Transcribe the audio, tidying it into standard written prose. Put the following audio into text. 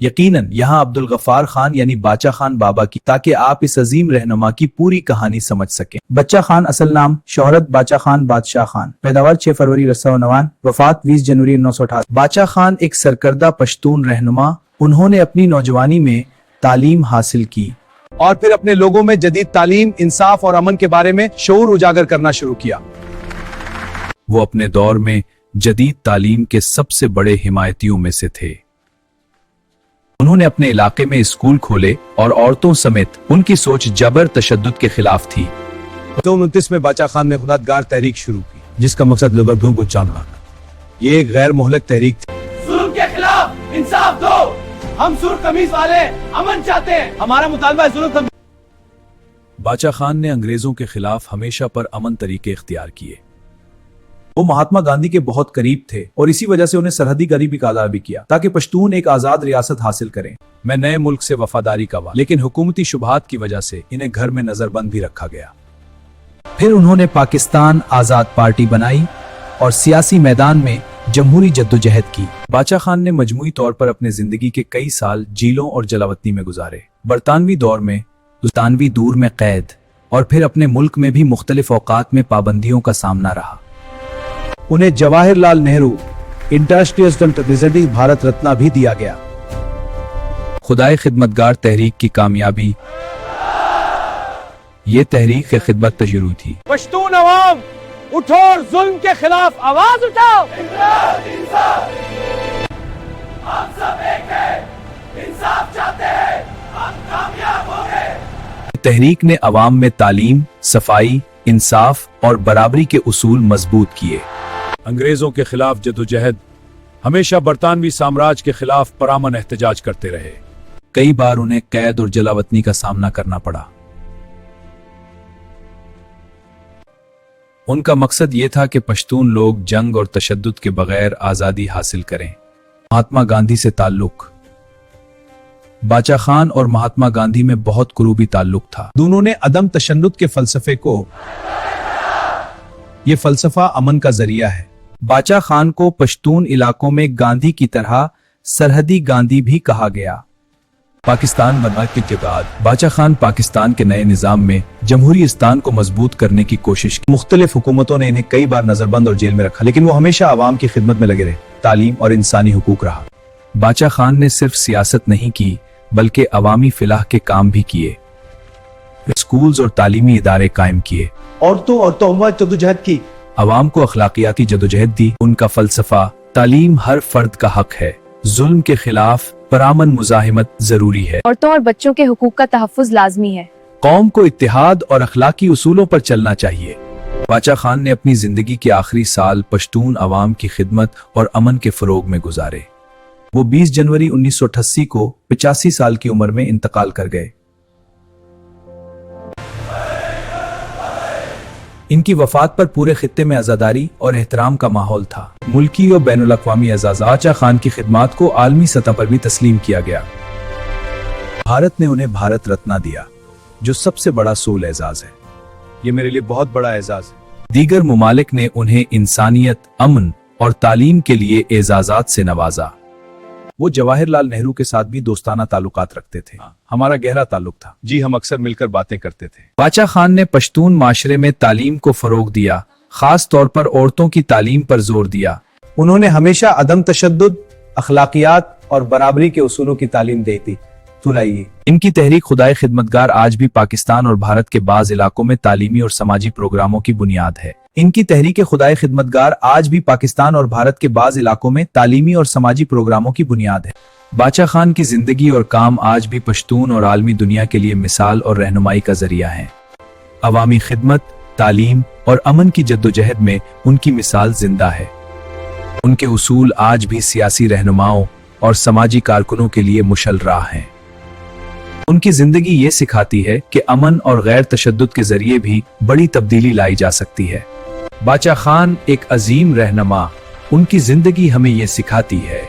یقیناً یہاں عبدالغفار خان یعنی باچا خان بابا کی، تاکہ آپ اس عظیم رہنما کی پوری کہانی سمجھ سکیں۔ بچا خان اصل نام شہرت باچا خان بادشاہ خان، پیداوار 6 فروری 1999، وفات 20 جنوری 1988۔ باچا خان ایک سرکردہ پشتون رہنما، انہوں نے اپنی نوجوانی میں تعلیم حاصل کی اور پھر اپنے لوگوں میں جدید تعلیم، انصاف اور امن کے بارے میں شعور اجاگر کرنا شروع کیا۔ وہ اپنے دور میں جدید تعلیم کے سب سے بڑے حمایتیوں میں سے تھے۔ انہوں نے اپنے علاقے میں اسکول کھولے اور عورتوں سمیت ان کی سوچ جبر تشدد کے خلاف تھی۔ 1929 میں باچا خان نے خودگار تحریک شروع کی، جس کا مقصد لوگوں کو جاننا۔ یہ ایک غیر مہلک تحریک تھی۔ ظلم کے خلاف انصاف دو، ہم سرخ قمیص والے امن چاہتے ہیں، ہمارا مطالبہ ہے ظلم۔ باچا خان نے انگریزوں کے خلاف ہمیشہ پر امن طریقے اختیار کیے۔ وہ مہاتما گاندھی کے بہت قریب تھے اور اسی وجہ سے انہیں سرحدی غریبی کا اعادہ بھی کیا تاکہ پشتون ایک آزاد ریاست حاصل کریں۔ میں نئے ملک سے وفاداری کا وعدہ، لیکن حکومتی شبہات کی وجہ سے انہیں گھر میں نظر بند بھی رکھا گیا۔ پھر انہوں نے پاکستان آزاد پارٹی بنائی اور سیاسی میدان میں جمہوری جدوجہد کی۔ باچا خان نے مجموعی طور پر اپنے زندگی کے کئی سال جیلوں اور جلاوطنی میں گزارے، برطانوی دور میں، برطانوی دور میں قید، اور پھر اپنے ملک میں بھی مختلف اوقات میں پابندیوں کا سامنا رہا۔ انہیں جواہر لال نہرو انٹرنیشنل بھارت رتنا بھی دیا گیا۔ خدائے خدمتگار تحریک کی کامیابی، یہ تحریک خدمت تجربہ تھی۔ پشتون عوام اٹھو اور ظلم کے خلاف آواز اٹھاؤ۔ ہم سب ایک ہیں، انصاف چاہتے ہیں، ہم کامیاب ہوں گے۔ تحریک نے عوام میں تعلیم، صفائی، انصاف اور برابری کے اصول مضبوط کیے۔ انگریزوں کے خلاف جدوجہد، ہمیشہ برطانوی سامراج کے خلاف پرامن احتجاج کرتے رہے۔ کئی بار انہیں قید اور جلاوطنی کا سامنا کرنا پڑا۔ ان کا مقصد یہ تھا کہ پشتون لوگ جنگ اور تشدد کے بغیر آزادی حاصل کریں۔ مہاتما گاندھی سے تعلق، باچا خان اور مہاتما گاندھی میں بہت قریبی تعلق تھا۔ دونوں نے عدم تشدد کے فلسفے کو، یہ فلسفہ امن کا ذریعہ ہے۔ باچا خان کو پشتون علاقوں میں گاندھی کی طرح سرحدی گاندھی بھی کہا گیا۔ پاکستان بنانے کے بعد باچا خان پاکستان کے نئے نظام میں جمہوری استان کو مضبوط کرنے کی کوشش کی۔ مختلف حکومتوں نے انہیں کئی بار نظر بند اور جیل میں رکھا، لیکن وہ ہمیشہ عوام کی خدمت میں لگے رہے، تعلیم اور انسانی حقوق رہا۔ باچا خان نے صرف سیاست نہیں کی بلکہ عوامی فلاح کے کام بھی کیے۔ اسکولز اور تعلیمی ادارے قائم کیے، عورتوں اور تہمت جدوجہد کی، عوام کو اخلاقیاتی جدوجہد دی۔ ان کا فلسفہ تعلیم ہر فرد کا حق ہے، ظلم کے خلاف پرامن مزاحمت ضروری ہے، عورتوں اور بچوں کے حقوق کا تحفظ لازمی ہے، قوم کو اتحاد اور اخلاقی اصولوں پر چلنا چاہیے۔ باچا خان نے اپنی زندگی کے آخری سال پشتون عوام کی خدمت اور امن کے فروغ میں گزارے۔ وہ 20 جنوری 1988 کو 85 سال کی عمر میں انتقال کر گئے۔ ان کی وفات پر پورے خطے میں عزاداری اور احترام کا ماحول تھا۔ ملکی اور بین الاقوامی اعزاز، باچا خان کی خدمات کو عالمی سطح پر بھی تسلیم کیا گیا۔ بھارت نے انہیں بھارت رتنا دیا، جو سب سے بڑا سول اعزاز ہے۔ یہ میرے لیے بہت بڑا اعزاز ہے۔ دیگر ممالک نے انہیں انسانیت، امن اور تعلیم کے لیے اعزازات سے نوازا۔ وہ جواہر لال نہرو کے ساتھ بھی دوستانہ تعلقات رکھتے تھے، ہمارا گہرا تعلق تھا۔ جی، ہم اکثر مل کر باتیں کرتے تھے۔ باچا خان نے پشتون معاشرے میں تعلیم کو فروغ دیا، خاص طور پر عورتوں کی تعلیم پر زور دیا۔ انہوں نے ہمیشہ عدم تشدد، اخلاقیات اور برابری کے اصولوں کی تعلیم دی تھی۔ ان کی تحریک خدائے خدمتگار آج بھی پاکستان اور بھارت کے بعض علاقوں میں تعلیمی اور سماجی پروگراموں کی بنیاد ہے۔ ان کی تحریک خدائے خدمتگار آج بھی پاکستان اور بھارت کے بعض علاقوں میں تعلیمی اور سماجی پروگراموں کی بنیاد ہے۔ باچا خان کی زندگی اور کام آج بھی پشتون اور عالمی دنیا کے لیے مثال اور رہنمائی کا ذریعہ ہیں۔ عوامی خدمت، تعلیم اور امن کی جدوجہد میں ان کی مثال زندہ ہے۔ ان کے اصول آج بھی سیاسی رہنماؤں اور سماجی کارکنوں کے لیے مشعل راہ ہیں۔ ان کی زندگی یہ سکھاتی ہے کہ امن اور غیر تشدد کے ذریعے بھی بڑی تبدیلی لائی جا سکتی ہے۔ باچا خان ایک عظیم رہنما، ان کی زندگی ہمیں یہ سکھاتی ہے